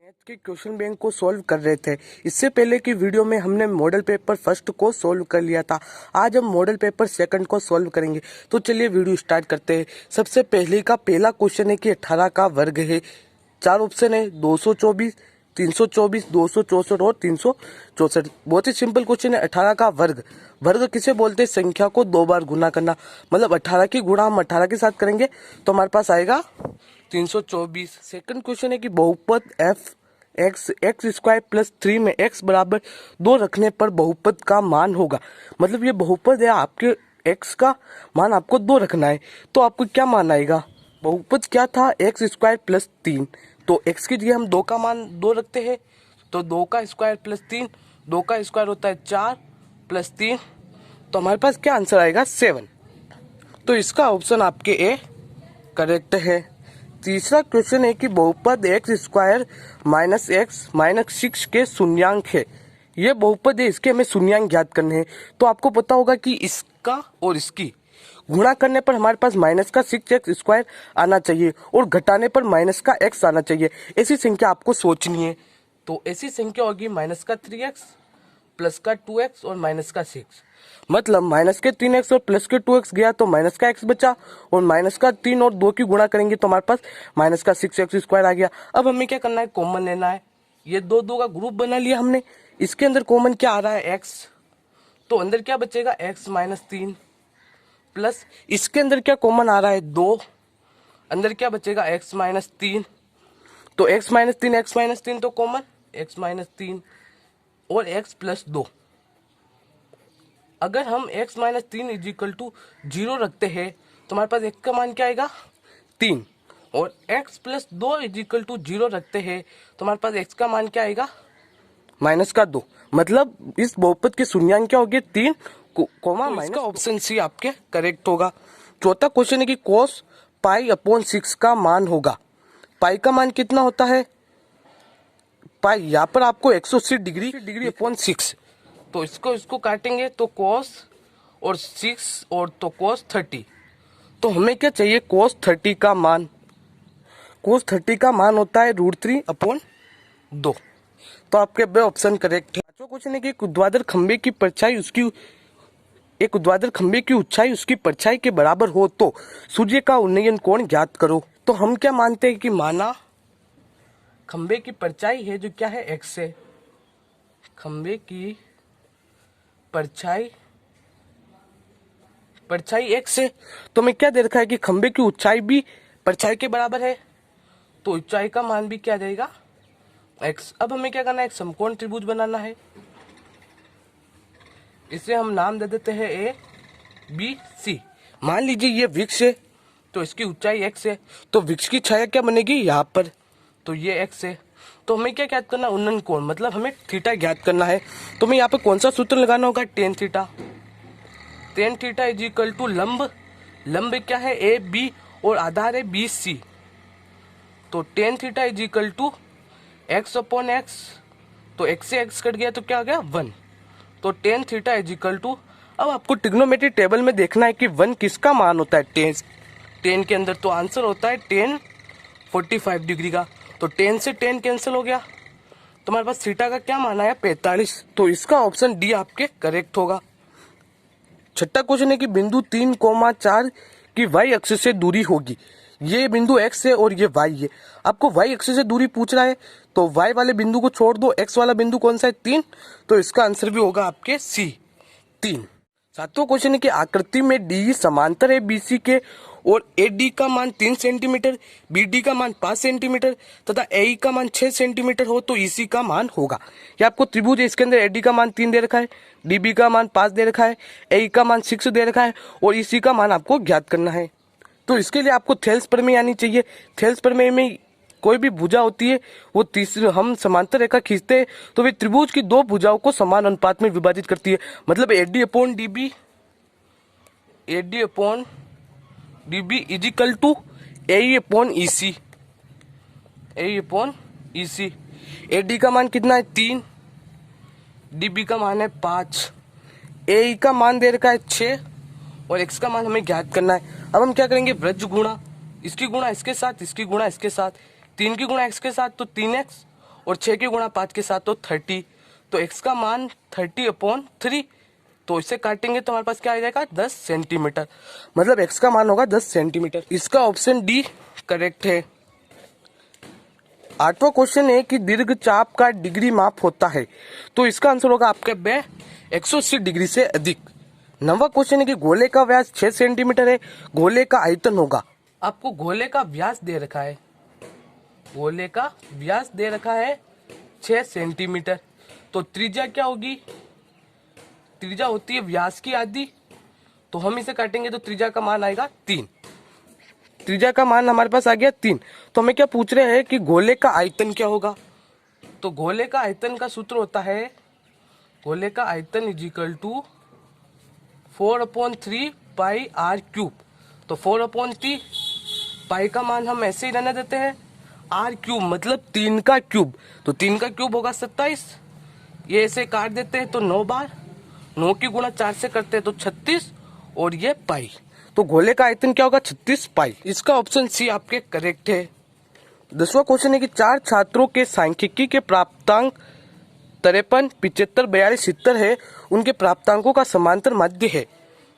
Math के question bank को solve कर रहे थे। इससे पहले की वीडियो में हमने मॉडल पेपर फर्स्ट को सॉल्व कर लिया था। आज हम मॉडल पेपर सेकंड को सॉल्व करेंगे। तो चलिए वीडियो स्टार्ट करते हैं। सबसे पहला क्वेश्चन है कि 18 का वर्ग है। 4 ऑप्शन है, 224, 324, 264 और 364। बहुत ही सिंपल क्वेश्चन है। 18 का वर्ग, वर्ग किसे बोलते हैं? संख्या को 2 बार गुना करना। मतलब 18 की गुणा हम 18 के साथ करेंगे तो हमारे पास आएगा 324। सेकंड क्वेश्चन है कि बहुपद f एक्स स्क्वायर प्लस 3 में x बराबर 2 रखने पर बहुपद का मान होगा। मतलब ये बहुपद है, आपके x का मान आपको 2 रखना है तो आपको क्या मान आएगा? बहुपद क्या था? X square plus 3। तो x की जगह हम 2 का मान 2 रखते हैं तो 2 का स्क्वायर प्लस 3, 2 का स्क्वायर होता है 4 प्लस 3, तो हमारे पास क्या आंसर आएगा? 7। तो इसका ऑप्शन आपके ए करेक्ट है। तीसरा क्वेश्चन है कि बहुपद x square minus x minus 6 के शून्यांक है। ये बहुपद है, इसके हमें शून्यांक ज्ञात करने हैं। तो आपको पता होगा कि इसका और इसकी गुणा करने पर हमारे पास माइनस का 6x स्क्वायर आना चाहिए और घटाने पर माइनस का x आना चाहिए। ऐसी संख्या आपको सोचनी है। तो ऐसी संख्या होगी माइनस का 3x प्लस का 2x और माइनस का 6। मतलब माइनस के 3x और प्लस के 2x गया तो माइनस का x बचा, और माइनस का 3 और 2 की गुणा करेंगे तो हमारे पास माइनस का 6x स्क्वायर आ गया। अब हमें क्या करना है? कॉमन लेना है। ये दो दो का ग्रुप बना लिया हमने। इसके अंदर कॉमन क्या आ रहा है? x। तो अंदर क्या बचेगा? x माइनस 3 प्लस इसके अंदर क्या कॉमन आ रहा है? 2। अंदर क्या बचेगा? x minus 3। तो x माइनस 3 तो कॉमन x माइनस 3 और x प्लस 2। अगर हम x माइनस 3 इजिकल टू 0 रखते हैं तो हमारे पास x का मान क्या आएगा? 3। और x प्लस 2 इजिकल टू 0 रखते हैं तो हमारे पास x का मान क्या आएगा? माइनस का 2। मतलब इस बहुपद के शून्यांक क्या हो गए? 3 कोमा माइनस। इसका ऑप्शन सी आपके करेक्ट होगा। चौथा क्वेश्चन है कि cos पाई अपॉन 6 का मान होगा। पाई का मान कितना होता है? पाई यहाँ पर आपको 180 डिग्री अपॉन 6, तो इसको काटेंगे तो cos और 6 और तो cos 30। तो हमें क्या चाहिए? cos 30 का मान। cos 30 का मान होता है √3 अपॉन 2। तो आपके बे ऑप्शन करेक्ट है। पांचवा क्वेश्चन है कि एक ऊर्ध्वाधर खंबे की ऊंचाई उसकी परछाई के बराबर हो तो सूर्य का उन्नयन कोण ज्ञात करो। तो हम क्या मानते हैं कि माना खंबे की परछाई है जो क्या है? x है। खंबे की परछाई x है तो हमें क्या दे रखा है कि खंबे की ऊंचाई भी परछाई के बराबर है, तो ऊंचाई का मान भी क्या रहेगा? x। अब हमें क्या करना है? एक समकोण त्रिभुज बनाना है। इसे हम नाम दे देते हैं ए बी सी। मान लीजिए ये वृक्ष है तो इसकी ऊंचाई x है, तो वृक्ष की छाया क्या बनेगी? यहाँ पर। तो ये x है। तो हमें क्या ज्ञात करना है? उन्नयन कोण, मतलब हमें थीटा ज्ञात करना है। तो हमें यहाँ पे कौन सा सूत्र लगाना होगा? Tan theta. Tan theta is equal to लंब। लंब क्या है? ए बी और आधार है बी सी। तो tan theta is equal to x upon x. तो x से x कट गया तो क्या हो गया? 1। तो tan theta is equal to, अब आपको ट्रिग्नोमेट्री टेबल में देखना है कि 1 किसका मान होता है? टेन के अंदर। तो आंसर होता है टेन 45 डिग्री का। तो 10 से 10 कैंसिल हो गया तो हमारे पास थीटा का क्या मान आया? 45। तो इसका ऑप्शन डी आपके करेक्ट होगा। छठा क्वेश्चन है कि बिंदु 3,4 की वाई अक्ष से दूरी होगी। ये बिंदु x है और ये y है। आपको y अक्ष से दूरी पूछ रहा है तो y वाले बिंदु को छोड़ दो। x वाला बिंदु कौन सा है? 3। तो इसका आंसर भी होगा आपके सी 3। सातवां क्वेश्चन है कि आकृति में डी समांतर है बीसी के और AD का मान 3 सेंटीमीटर, BD का मान 5 सेंटीमीटर तथा AE का मान 6 सेंटीमीटर हो तो EC का मान होगा। ये आपको त्रिभुज है, इसके अंदर AD का मान 3 दे रखा है, DB का मान 5 दे रखा है, AE का मान 6 दे रखा है और EC का मान आपको ज्ञात करना है। तो इसके लिए आपको थेल्स प्रमेय आनी चाहिए। थेल्स प्रमेय में कोई भी भुजा होती है वो तीसरी हम समांतर रेखा खींचते हैं तो वे त्रिभुज की दो भुजाओं को समान अनुपात में विभाजित करती है। मतलब AD upon DB is equal to AE upon EC। AD का मान कितना है? 3। DB का मान है 5। AE का मान दे रखा है 6 और x का मान हमें ज्ञात करना है। अब हम क्या करेंगे? ब्रज गुणा, इसकी गुणा इसके साथ, इसकी गुणा इसके साथ, 3 की गुणा x के साथ तो 3x और 6 की गुणा 5 के साथ तो 30, तो x का मान 30/3, तो इसे काटेंगे तो हमारे पास क्या आ जाएगा 10 सेंटीमीटर, मतलब x का मान होगा 10 सेंटीमीटर। इसका ऑप्शन डी करेक्ट है। 8वां क्वेश्चन है कि दीर्घ चाप का डिग्री माप होता है, तो इसका आंसर होगा आपके बे 180 डिग्री से अधिक। 9वां क्वेश्चन है कि गोले का व्यास 6 सेंटीमीटर है, गोले का आयतन होगा। आपको गोले का व्यास दे रखा है, गोले का व्यास दे रखा है 6 सेंटीमीटर, तो त्रिज्या क्या होगी, त्रिज्या होती है व्यास की आधी, तो हम इसे काटेंगे तो त्रिज्या का मान आएगा 3। त्रिज्या का मान हमारे पास आ गया 3। तो हमें क्या पूछ रहे हैं कि गोले का आयतन क्या होगा, तो गोले का आयतन का सूत्र होता है, गोले का आयतन is equal to 4/3 pi r cube. तो 4/3 पाई का मान हम ऐसे ही रहने देते हैं, आर क्यूब मतलब 3 का क्यूब, तो 3 का क्यूब होगा 27, ये ऐसे काट देते हैं तो 9 बार, 9 की गुणा 4 से करते हैं तो 36, और ये पाई, तो गोले का आयतन क्या होगा 36 पाई। इसका ऑप्शन सी आपके करेक्ट है। 10वां क्वेश्चन है कि 4 छात्रों के सांख्यिकी के प्राप्तांक 53, 75, 42, 70 है, उनके प्राप्तांकों का समांतर माध्य है।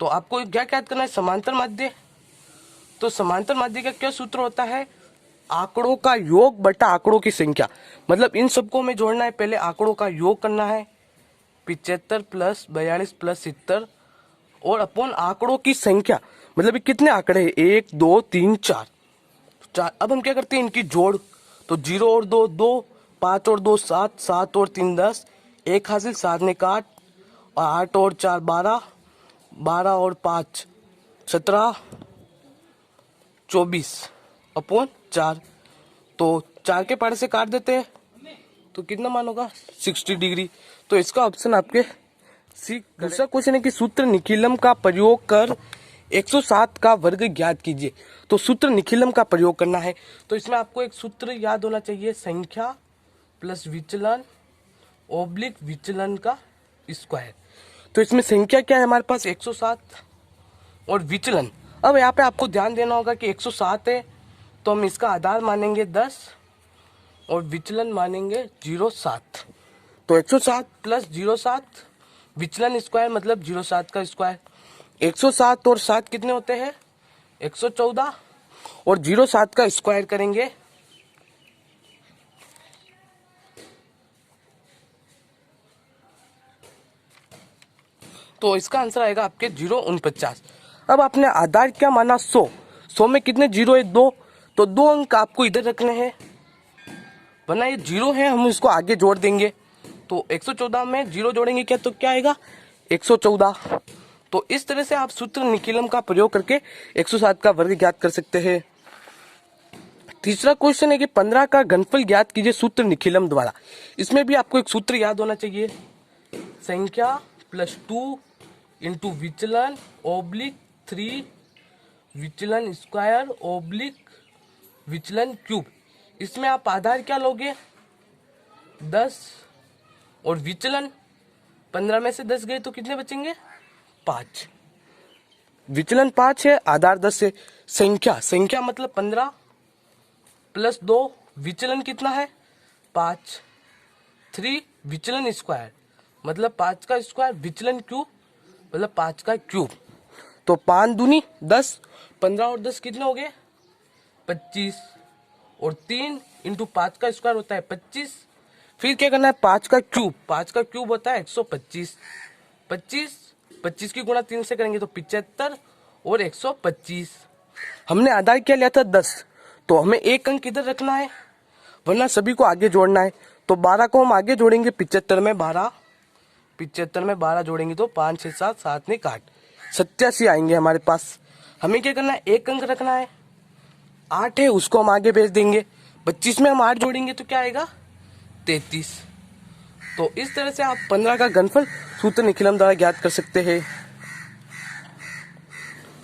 तो आपको क्या याद करना है, समांतर माध्य। तो समांतर माध्य का क्या सूत्र होता है, आंकड़ों का योग बटा आंकड़ों की संख्या, मतलब इन सबको हमें जोड़ना है, पहले आंकड़ों का योग करना है 75 + 42 + 70 और अपॉन आंकड़ों की संख्या, मतलब कितने आंकड़े हैं 1 2 3 4। अब हम क्या करते हैं इनकी जोड़, तो 0 और 2 2, 5 और 2 7, 7 और 3 10, 1 हासिल 7 ने 8, और 8 और 4 12, 12 और 5 17, 24/4, तो 4 के पारे से काट देते हैं तो कितना मान होगा 60 डिग्री, तो इसका ऑप्शन आपके सी। दूसरा क्वेश्चन है कि सूत्र निखिलम का प्रयोग कर 107 का वर्ग ज्ञात कीजिए। तो सूत्र निखिलम का प्रयोग करना है, तो इसमें आपको एक सूत्र याद होना चाहिए, संख्या प्लस विचलन ओब्लिक विचलन का स्क्वायर। तो इसमें संख्या क्या है हमारे पास 107 और विचलन, अब यहाँ पे आपको ध्यान देना होगा कि 107 है तो हम इसका आधार मानेंगे 10 और विचलन मानेंगे 0.7, तो 107 + 0.7 विचलन स्क्वायर मतलब 0.7 का स्क्वायर। 107 और 7 कितने होते हैं 114, और 0.7 का स्क्वायर करेंगे तो इसका आंसर आएगा आपके 0.49। अब आपने आधार क्या माना 100, 100 में कितने जीरो है 2, तो 2 अंक आपको इधर रखने हैं, वरना ये 0 है हम इसको आगे जोड़ देंगे, तो 114 में 0 जोड़ेंगे क्या, तो क्या आएगा 114। तो इस तरह से आप सूत्र निखिलम का प्रयोग करके 107 का वर्ग ज्ञात कर सकते हैं। तीसरा क्वेश्चन है कि 15 का घनफल ज्ञात कीजिए सूत्र निखिलम द्वारा। इसमें भी आपको एक सूत्र याद होना चाहिए, संख्या +2 इंटू विचलन ओब्लिक 3 विचलन स्क्वायर ओब्लिक विचलन क्यूब। इसमें आप आधार क्या लोगे 10 और विचलन 15 में से 10 गए तो कितने बचेंगे 5, विचलन 5 है आधार 10 है। संख्या मतलब 15 + 2 विचलन कितना है 5, 3 विचलन स्क्वायर मतलब 5 का स्क्वायर, विचलन क्यूब मतलब 5 का क्यूब, तो 5 दूनी 10, 15 और 10 कितने हो गए 25, और 3 इंटू 5 का स्क्वायर होता है 25, फिर क्या करना है 5 का क्यूब होता है 125, 25 की गुणा 3 से करेंगे तो 75 और 125। हमने आधार क्या लिया था 10, तो हमें एक अंक इधर रखना है वरना सभी को आगे जोड़ना है, तो 12 को हम आगे जोड़ेंगे 75 में 12 जोड़ेंगे तो 5 6 7 7 ने काट 87 आएंगे हमारे पास। हमें क्या करना है एक अंक रखना है 8 है उसको हम आगे भेज देंगे, 25 में हम 8 जोड़ेंगे तो क्या आएगा 33। तो इस तरह से आप 15 का घनफल सूत्र निखिलम द्वारा ज्ञात कर सकते हैं।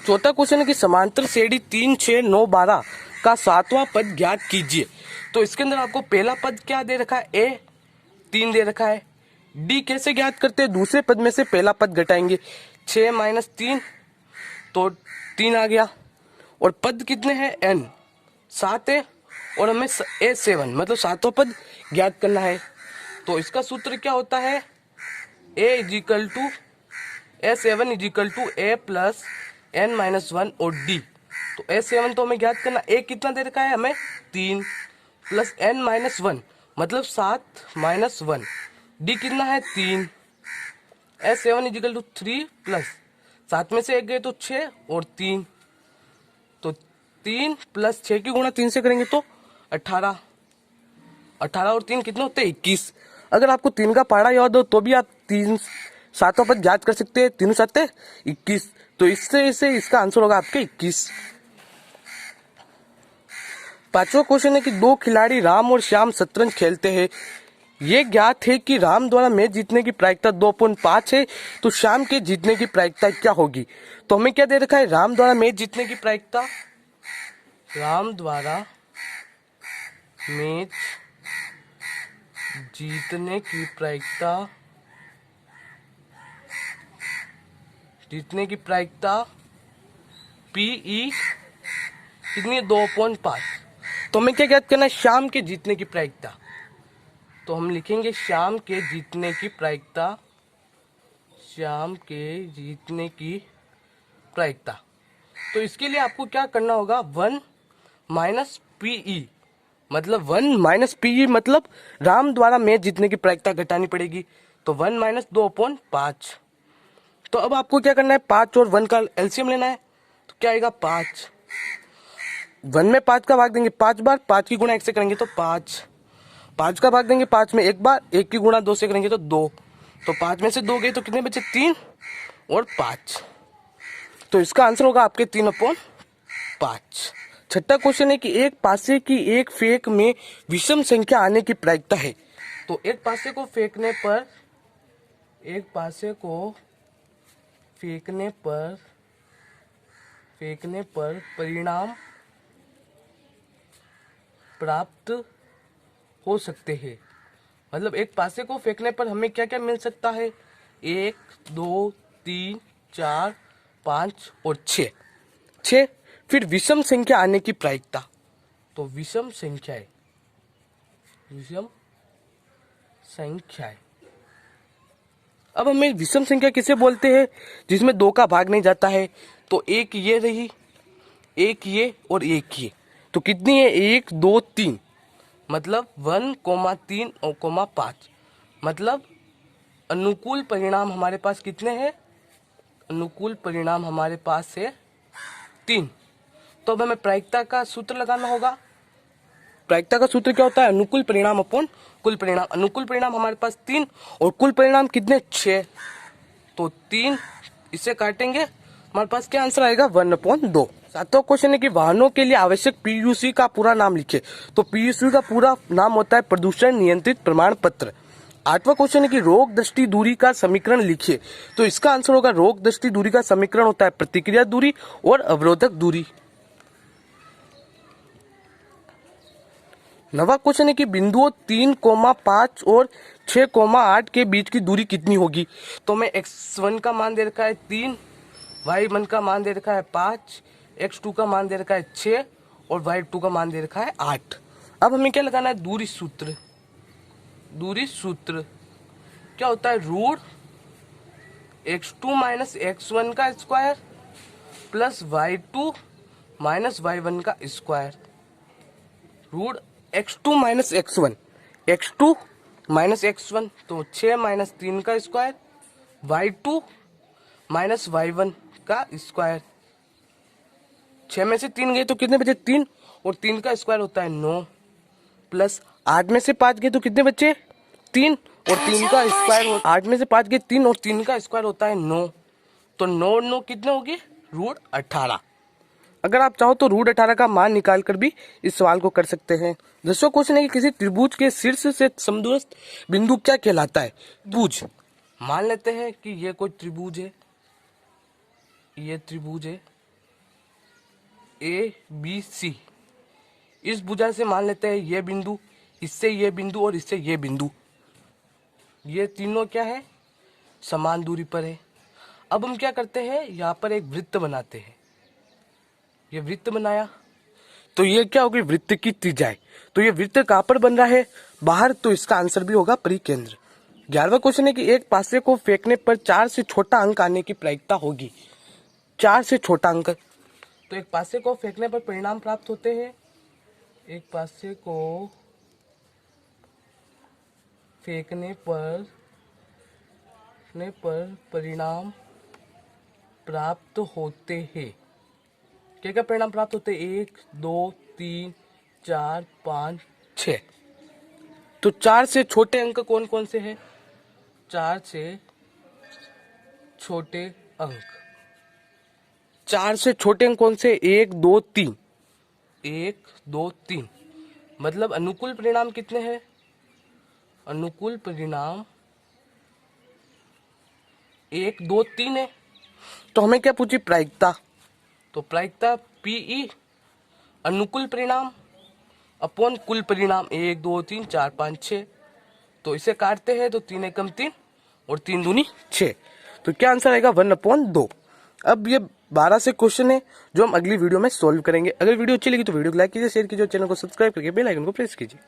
चौथा क्वेश्चन है कि समांतर श्रेणी 3 6 9 12 का 7वां पद ज्ञात कीजिए। तो इसके अंदर आपको पहला पद क्या दे रखा है ए 3 दे रखा है, डी कैसे ज्ञात करते हैं दूसरे पद में से पहला पद घटाएंगे 6 - 3 तो 3 आ गया, और पद कितने हैं n 7 है और हमें A7 मतलब सातों पद ज्ञात करना है। तो इसका सूत्र क्या होता है, A7 is equal to A plus n-1 और D। तो A7 तो हमें ज्ञात करना, A कितना दे रखा है हमें 3 प्लस n-1 मतलब 7 माइनस 1, D कितना है 3। A7 इजिकल टू 3 प्लस 7 में से 1 गए तो 6 और 3, तो 3 प्लस 6 की गुणा 3 से करेंगे तो 18, 18 और 3 कितने होते हैं 21। अगर आपको 3 का पहाड़ा याद हो तो भी आप 3 सातों पद याद कर सकते हैं, 3 7 21। तो इससे इसका आंसर होगा आपके 21। पांचवा क्वेश्चन है कि दो खिलाड़ी राम और श्याम शतरंज खेलते हैं। ये ज्ञात है कि राम द्वारा मैच जीतने की प्रायिकता 2.5 है, तो श्याम के जीतने की प्रायिकता क्या होगी। तो हमें क्या दे रखा है, राम द्वारा मैच जीतने की प्रायिकता, राम द्वारा मैच जीतने की प्रायिकता PE कितनी है 2.5। तो हमें क्या ज्ञात करना है, श्याम के जीतने की प्रायिकता। तो हम लिखेंगे श्याम के जीतने की प्रायिकता। तो इसके लिए आपको क्या करना होगा, 1 माइनस PE मतलब राम द्वारा मैच जीतने की प्रायिकता घटानी पड़ेगी। तो 1 माइनस 2.5। तो अब आपको क्या करना है, 5 और 1 का एलसीएम लेना है। तो क्या आएगा 5, 1 में 5 का भाग देंगे 5 बार, 5 की गुणा 1 से करेंगे तो 5, 5 का भाग देंगे 5 में 1 बार, 1 की गुणा 2 से करेंगे तो 2। तो 5 में से 2 गए तो कितने बचे 3 और 5। तो इसका आंसर होगा आपके 3/5। छठा क्वेश्चन है कि एक पासे की एक फेंक में विषम संख्या आने की प्रायिकता है। तो एक पासे को फेंकने पर परिणाम प्राप्त हो सकते हैं। मतलब एक पासे को फेंकने पर हमें क्या क्या मिल सकता है, 1 2 3 4 5 और 6। फिर विषम संख्या आने की प्रायिकता। तो विषम संख्याएं अब हमें विषम संख्या किसे बोलते हैं, जिसमें 2 का भाग नहीं जाता है। तो एक ये रही, एक ये और एक ये। तो कितनी है 1 2 3 मतलब 1,3 और 5। मतलब अनुकूल परिणाम हमारे पास कितने हैं, अनुकूल परिणाम हमारे पास है 3। तो अब हमें प्रायिकता का सूत्र लगाना होगा। प्रायिकता का सूत्र क्या होता है, अनुकूल परिणाम अपॉन कुल परिणाम। अनुकूल परिणाम हमारे पास 3 और कुल परिणाम कितने 6। तो 3 इसे काटेंगे, हमारे पास क्या आंसर आएगा 1/2। सातवां क्वेश्चन है कि वाहनों के लिए आवश्यक PUC का पूरा नाम लिखे। तो PUC का पूरा नाम होता है प्रदूषण नियंत्रित प्रमाण पत्र। आठवां क्वेश्चन है कि रोग दृष्टि दूरी का समीकरण लिखिए। तो इसका आंसर होगा, रोग दृष्टि दूरी का समीकरण होता है प्रतिक्रिया दूरी और अवरोधक दूरी। नवा क्वेश्चन है कि बिंदुओं 3,5 और 6,8 के बीच की दूरी कितनी होगी। तो हमें x1 का मान दे रखा है 3, y1 का मान दे रखा है 5, x2 का मान दे रखा है 6 और y2 का मान दे रखा है 8। अब हमें क्या लगाना है, दूरी सूत्र। दूरी सूत्र क्या होता है, रूट x2 माइनस x1 का square plus y2 minus y1 का square. Root x2 minus x1, x2 minus x1 तो 6 माइनस 3 का स्क्वायर, y2 माइनस y1 का स्क्वायर। 6 में से 3 गए तो कितने बचे 3 और 3 का स्क्वायर होता है 9 प्लस 8 में से 5 गए तो कितने बचे 3 और 3 का स्क्वायर 8 में से 5 गए 3 और 3 का स्क्वायर होता है 9। तो 9 9 कितने होगी रूट 18। अगर आप चाहो तो रूट 18 का मान निकाल कर भी इस सवाल को कर सकते हैं। 10वां क्वेश्चन है कि किसी त्रिभुज के शीर्ष से समदूरस्थ बिंदु क्या कहलाता है। त्रिभुज मान लेते हैं कि ये कोई त्रिभुज है, ये त्रिभुज है ABC। इस भुजा से मान लेते हैं ये बिंदु, इससे ये बिंदु और इससे ये बिंदु, ये तीनों क्या है समान दूरी पर है। अब हम क्या करते हैं, यहाँ पर एक वृत्त बनाते हैं। ये वृत्त बनाया, तो ये क्या होगी, वृत्त की त्रिज्याएं। तो ये वृत्त कहाँ पर बन रहा है, बाहर, तो इसका आंसर भी होगा परिकेंद्र। 11वां क्वेश्चन है कि एक पासे को फेंकने पर 4 से छोटा अंक आने की प्रायिकता होगी। 4 से छोटा अंक, तो एक पासे को फेंकने पर परिणाम प्राप्त होते हैं। एक पासे को फेंकने पर परिणाम प्राप्त होते हैं। क्या क्या परिणाम प्राप्त होते हैं, 1 2 3 4 5 6। तो 4 से छोटे अंक कौन कौन से हैं, 4 से छोटे अंक, 4 से छोटे अंक कौन से, 1 2 3, 1 2 3। मतलब अनुकूल परिणाम कितने हैं, अनुकूल परिणाम 1 2 3 है। तो हमें क्या पूछी, प्रायिकता। तो प्रायिकता पीई अनुकूल परिणाम अपॉन कुल परिणाम 1 2 3 4 5 6। तो इसे काटते हैं तो 3 एकम 3 और 3 दूनी 6। तो क्या आंसर आएगा, 1/2। अब ये 12 से क्वेश्चन है जो हम अगली वीडियो में सॉल्व करेंगे। अगर वीडियो अच्छी लगी तो वीडियो को लाइक कीजिए, शेयर कीजिए, चैनल को सब्सक्राइब करके बेल आइकन को प्रेस कीजिए।